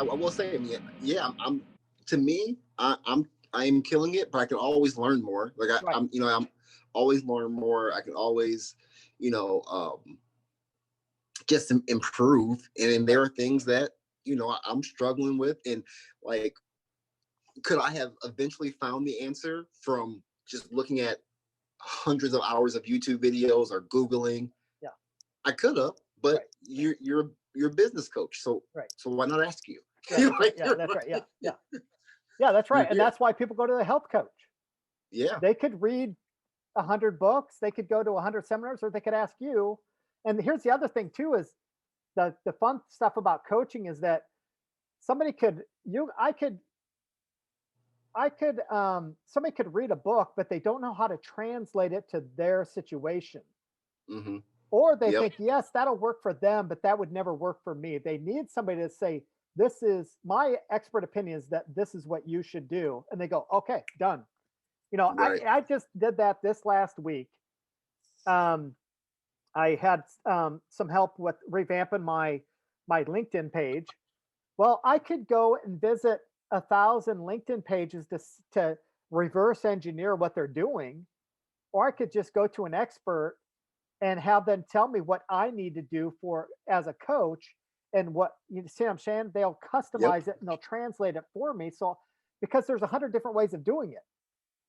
I will say, I mean, yeah, to me, I'm killing it, but I can always learn more. Like Right. I'm always learn more. I can always, you know, just improve. And then there are things that, I'm struggling with. And like, could I have eventually found the answer from just looking at hundreds of hours of YouTube videos or Googling? Yeah. I could have, but Right. you're a business coach. So, right. so why not ask you? Yeah, that's right. Yeah, that's right. Yeah. Yeah. Yeah, that's right. And that's why people go to the health coach. Yeah. They could read 100 books, they could go to 100 seminars, or they could ask you. And here's the other thing too is the fun stuff about coaching is that somebody could you I could somebody could read a book, but they don't know how to translate it to their situation. Mm-hmm. Or they Yep. think, yes, that'll work for them, but that would never work for me. They need somebody to say, this is my expert opinion is that this is what you should do. And they go, okay, done. Right. I just did that this last week. Um, I had some help with revamping my LinkedIn page. Well, I could go and visit 1,000 LinkedIn pages to reverse engineer what they're doing, or I could just go to an expert and have them tell me what I need to do for as a coach and what you see what I'm saying? They'll Yep. customize it and they'll translate it for me. So because there's 100 different ways of doing it.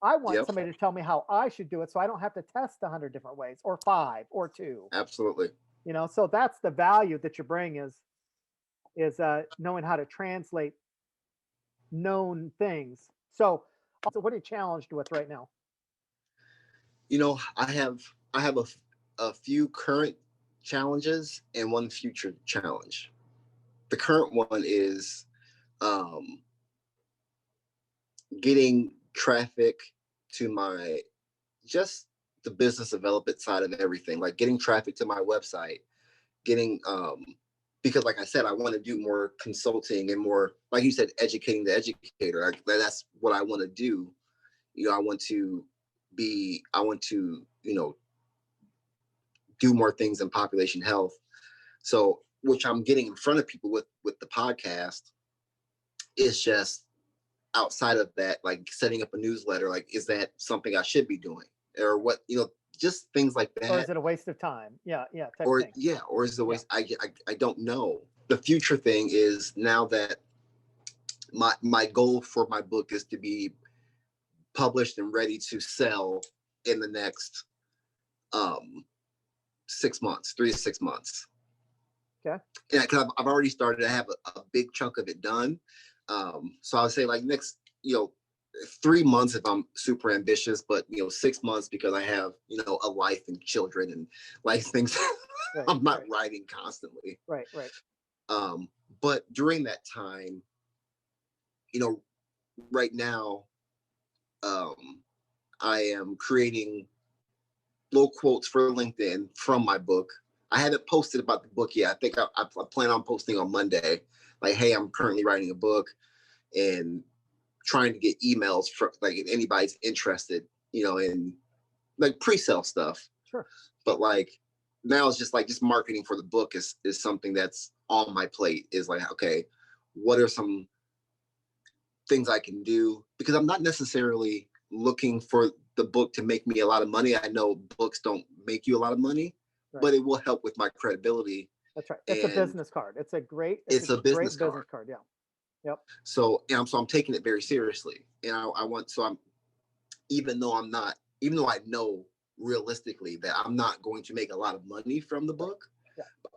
I want Yep. somebody to tell me how I should do it so I don't have to test 100 different ways or 5 or 2. Absolutely. So that's the value that you bring is knowing how to translate known things. So what are you challenged with right now? I have a few current challenges and one future challenge. The current one is getting traffic to my just the business development side of everything, like getting traffic to my website, getting because like I said, I want to do more consulting and more, like you said, educating the educator. That's what I want to do. I want to do more things in population health. So, which I'm getting in front of people with the podcast. Is just outside of that, like setting up a newsletter. Like, is that something I should be doing, or what? Just things like that. Or is it a waste of time? Yeah, yeah. Or thing. yeah, or is it a waste? Yeah. I don't know. The future thing is now that my goal for my book is to be published and ready to sell in the next 6 months, 3 to 6 months. Okay. Yeah, because I've already started to have a big chunk of it done. So I would say like next, 3 months if I'm super ambitious, but 6 months because I have a life and children and life things. Right, I'm not writing constantly. Right. But during that time, right now, I am creating little quotes for LinkedIn from my book. I haven't posted about the book yet. I think I plan on posting on Monday. Like, hey, I'm currently writing a book and trying to get emails for like if anybody's interested, in like pre-sale stuff. Sure. But like now it's just marketing for the book is something that's on my plate. Is like, okay, what are some things I can do? Because I'm not necessarily looking for the book to make me a lot of money. I know books don't make you a lot of money, but it will help with my credibility. That's right. It's a business card. It's a great business card. Yeah. Yep. So I'm taking it very seriously. And even though I know realistically that I'm not going to make a lot of money from the book,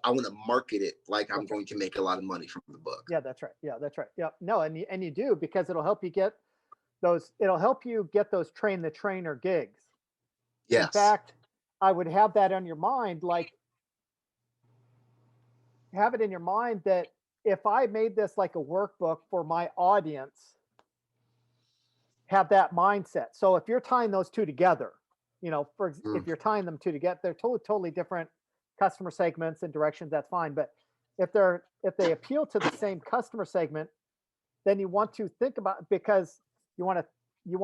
I want to market it like I'm going to make a lot of money from the book. Yeah, that's right. Yeah, that's right. Yeah. No, and you do, because it'll help you get those train the trainer gigs. Yes. In fact, I would have that on your mind, like have it in your mind that if I made this like a workbook for my audience, have that mindset. So if you're tying those two together, if you're tying them two together, they're totally different customer segments and directions, that's fine. But if they appeal to the same customer segment, then you want to think about, because you want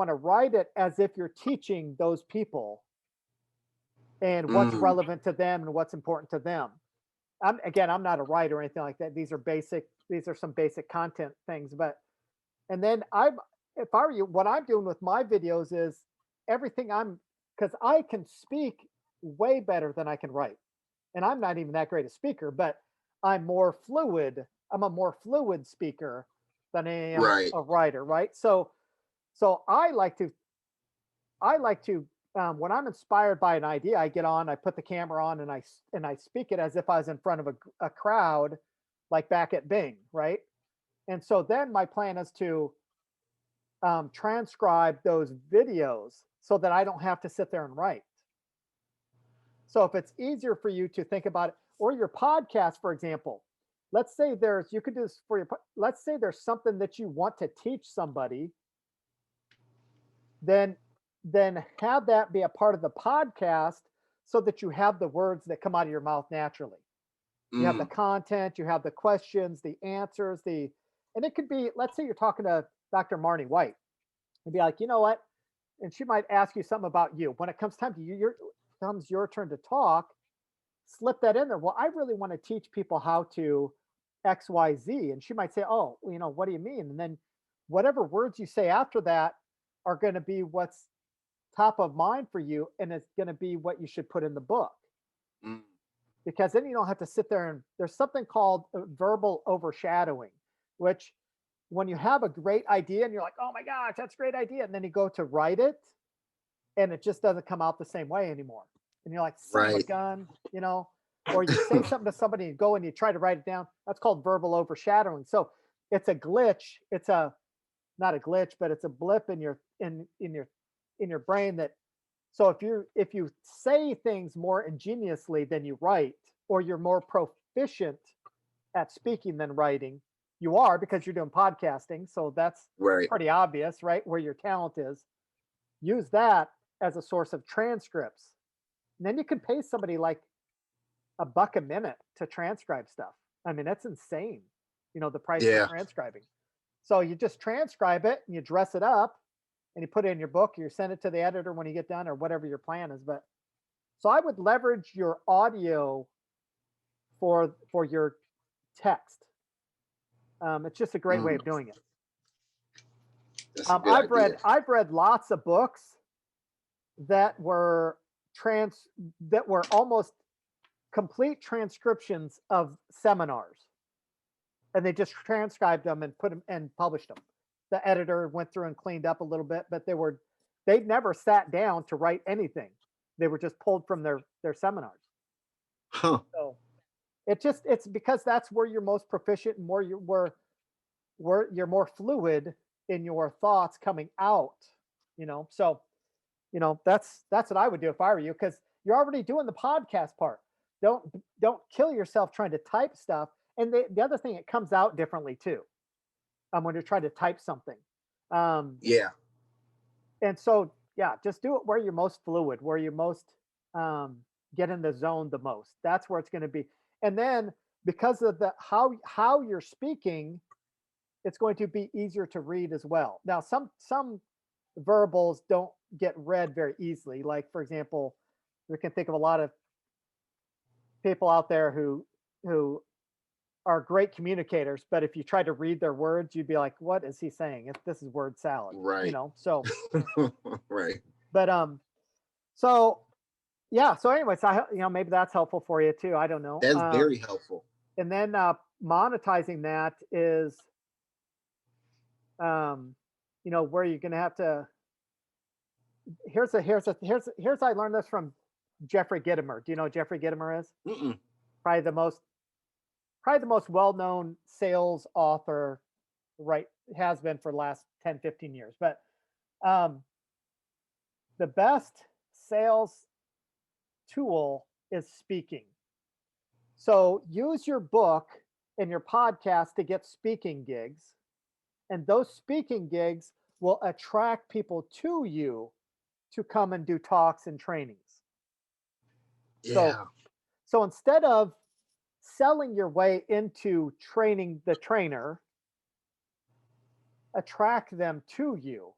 to write it as if you're teaching those people and what's relevant to them and what's important to them. I'm not a writer or anything like that. These are basic these are some basic content things, but and then if I were you, what I'm doing with my videos is everything because I can speak way better than I can write. And I'm not even that great a speaker, but I'm more fluid. I'm a more fluid speaker than I am Right. a writer, right? So I like to when I'm inspired by an idea, I get on, I put the camera on, and I speak it as if I was in front of a crowd, like back at Bing, right? And so then my plan is to transcribe those videos so that I don't have to sit there and write. So if it's easier for you to think about it, or your podcast, for example, let's say you could do this for let's say there's something that you want to teach somebody, then have that be a part of the podcast so that you have the words that come out of your mouth naturally. You have the Mm, content, you have the questions, the answers, and it could be, let's say you're talking to Dr. Marnie White and be like, you know what? And she might ask you something about you. When it comes time to you, comes your turn to talk, slip that in there. Well, I really want to teach people how to XYZ. And she might say, oh, what do you mean? And then whatever words you say after that are going to be what's top of mind for you. And it's going to be what you should put in the book. mm. Because then you don't have to sit there and there's something called verbal overshadowing, which when you have a great idea and you're like, oh my gosh, that's a great idea. And then you go to write it and it just doesn't come out the same way anymore. And you're like, son of a Right. gun, or you say something to somebody and go and you try to write it down. That's called verbal overshadowing. So it's a glitch. It's not a glitch, but it's a blip in your brain that so if you say things more ingeniously than you write, or you're more proficient at speaking than writing, you are because you're doing podcasting. So that's Right. pretty obvious, right? Where your talent is. Use that as a source of transcripts. And then you can pay somebody like $1 a minute to transcribe stuff. I mean, that's insane, the price for Yeah. transcribing. So you just transcribe it and you dress it up and you put it in your book, you send it to the editor when you get done or whatever your plan is. But so I would leverage your audio for your text. It's just a great way Mm, of doing it. that's a good I've idea. read lots of books that were trans that were almost complete transcriptions of seminars, and they just transcribed them and put them and published them. The editor went through and cleaned up a little bit, but they'd never sat down to write anything. They were just pulled from their seminars. Huh. So it's because that's where you're most proficient and where you're more fluid in your thoughts coming out. So that's what I would do if I were you, because you're already doing the podcast part. Don't don't kill yourself trying to type stuff. And the other thing, it comes out differently too. When you're trying to type something. Um, Yeah. and so yeah, just do it where you're most fluid, where you're most um, get in the zone the most. That's where it's going to be. And then because of the how you're speaking, it's going to be easier to read as well. Now, some verbals don't get read very easily. Like for example, we can think of a lot of people out there who are great communicators, but if you try to read their words, you'd be like, "What is he saying? This is word salad," Right. So, Right. but so yeah. So, anyways, maybe that's helpful for you too. I don't know. That's very helpful. And then monetizing that is, um, where you're going to have to. Here's I learned this from Jeffrey Gitomer. Do you know who Jeffrey Gitomer is? Mm-mm. Probably the most probably the most well-known sales author, right, has been for the last 10, 15 years. But um, the best sales tool is speaking. So use your book and your podcast to get speaking gigs, and those speaking gigs will attract people to you to come and do talks and trainings. So Yeah. so instead of selling your way into training the trainer, attract them to you.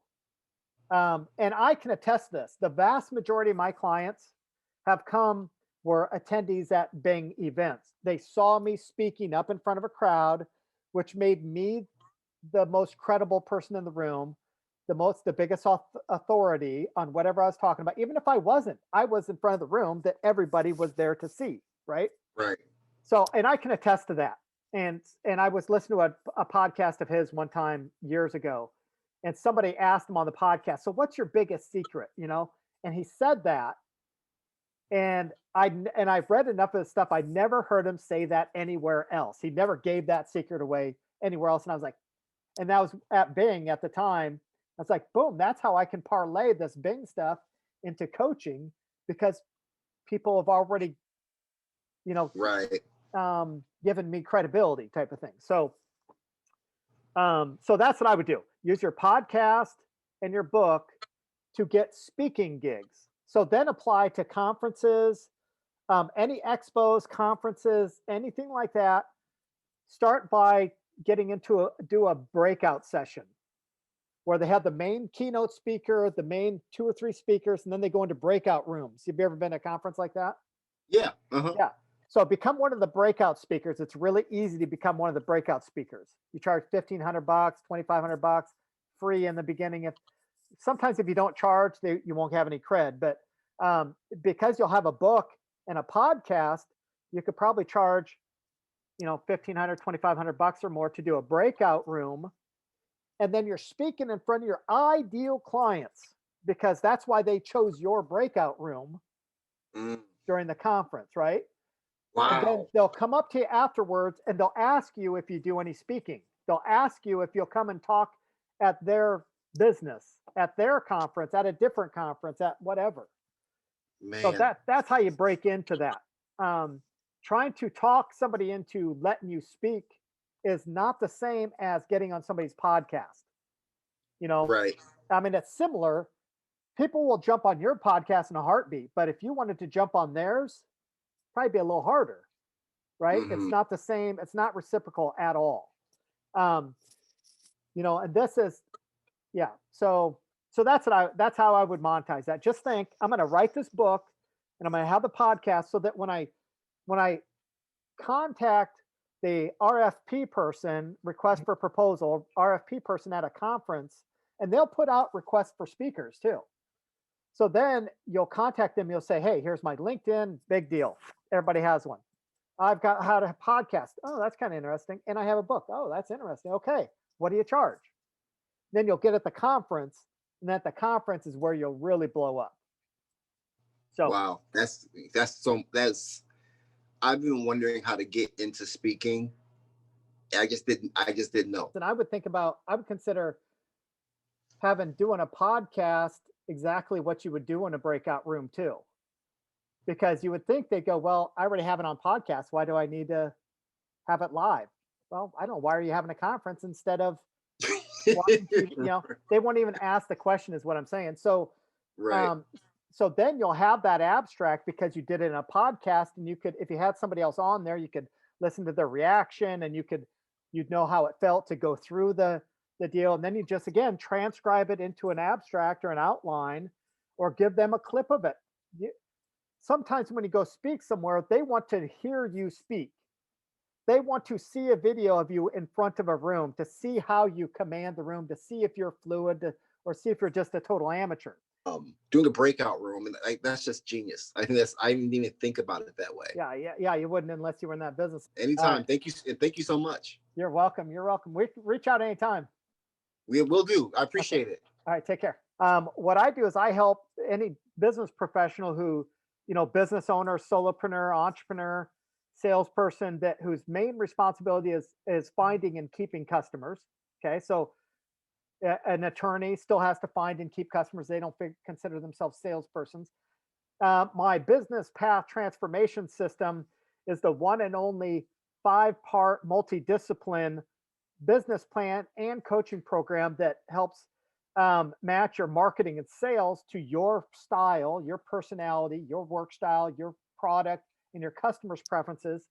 And I can attest this. The vast majority of my clients have come were attendees at B.I.N.G events. They saw me speaking up in front of a crowd. which made me the most credible person in the room, the biggest authority on whatever I was talking about. Even if I was in front of the room that everybody was there to see, right? Right. So, and I can attest to that. And I was listening to a podcast of his one time years ago, and somebody asked him on the podcast, "So, what's your biggest secret?" You know, and he said that, and I've read enough of his stuff. I never heard him say that anywhere else. He never gave that secret away anywhere else. And I was like, and that was at Bing at the time. I was like, boom, that's how I can parlay this Bing stuff into coaching because people have already, you know, Right. given me credibility type of thing. So that's what I would do. Use your podcast and your book to get speaking gigs. So then apply to conferences, any expos, conferences, anything like that. Start by getting do a breakout session where they have the main keynote speaker, the main two or three speakers, and then they go into breakout rooms. Have you ever been to a conference like that? Yeah. Uh-huh. Yeah. So become one of the breakout speakers. It's really easy to become one of the breakout speakers. You charge $1,500, $2,500, free in the beginning. If sometimes if you don't charge, you won't have any cred. But because you'll have a book and a podcast, you could probably charge, 1,500, $2,500 or more to do a breakout room, and then you're speaking in front of your ideal clients because that's why they chose your breakout room Mm. during the conference, right? And then Wow. they'll come up to you afterwards and they'll ask you if you do any speaking. They'll ask you if you'll come and talk at their business, at their conference, at a different conference, at whatever. So Man. that's how you break into that. Trying to talk somebody into letting you speak is not the same as getting on somebody's podcast. You know, Right. I mean, it's similar. People will jump on your podcast in a heartbeat, but if you wanted to jump on theirs, probably be a little harder, right? It's Hmm. not the same. It's not reciprocal at all. Um, and this is, yeah. So that's how I would monetize that. Just think, I'm going to write this book, and I'm going to have the podcast so that when I contact the RFP person, request for proposal, RFP person at a conference, and they'll put out requests for speakers too. So then you'll contact them. You'll say, "Hey, here's my LinkedIn. Big deal. Everybody has one. I've got how to podcast. Oh, that's kind of interesting. And I have a book. Oh, that's interesting. Okay, what do you charge?" Then you'll get at the conference, and at the conference is where you'll really blow up. So, Wow. That's I've been wondering how to get into speaking. I just didn't know. then I would consider doing a podcast exactly what you would do in a breakout room too. Because you would think they go, "Well, I already have it on podcast. Why do I need to have it live?" Well, I don't know. Why are you having a conference instead of watching TV? They won't even ask the question, is what I'm saying. So, Right. um, so then you'll have that abstract because you did it in a podcast, and you could, if you had somebody else on there, you could listen to their reaction, and you'd know how it felt to go through the deal, and then you just again transcribe it into an abstract or an outline, or give them a clip of it. Sometimes when you go speak somewhere, they want to hear you speak. They want to see a video of you in front of a room to see how you command the room, to see if you're fluid, or see if you're just a total amateur. Doing a breakout room, and that's just genius. I didn't even think about it that way. Yeah, yeah, yeah. You wouldn't unless you were in that business. All Anytime. right. Thank you so much. You're welcome. You're welcome. Reach out anytime. We will do. I Okay. appreciate it. All right. Take care. What I do is I help any business professional who, business owner, solopreneur, entrepreneur, salesperson whose main responsibility is finding and keeping customers. Okay. So an attorney still has to find and keep customers. They don't consider themselves salespersons. My business path transformation system is the one and only 5-part multidiscipline business plan and coaching program that helps match your marketing and sales to your style, your personality, your work style, your product, and your customers' preferences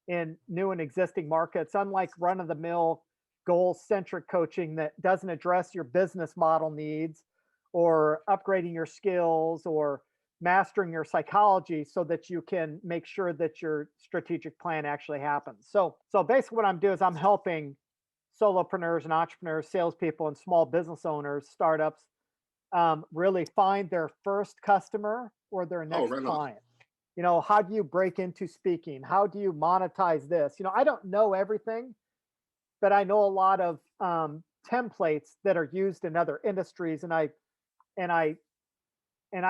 in new and existing markets. Unlike run of the mill, goal centric coaching that doesn't address your business model needs or upgrading your skills or mastering your psychology so that you can make sure that your strategic plan actually happens. So basically what I'm doing is I'm helping solopreneurs and entrepreneurs, salespeople, and small business owners, startups, really find their first customer or their Oh, next right on. client. How do you break into speaking? How do you monetize this? I don't know everything, but I know a lot of templates that are used in other industries, and I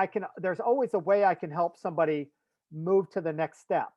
can. There's always a way I can help somebody move to the next step.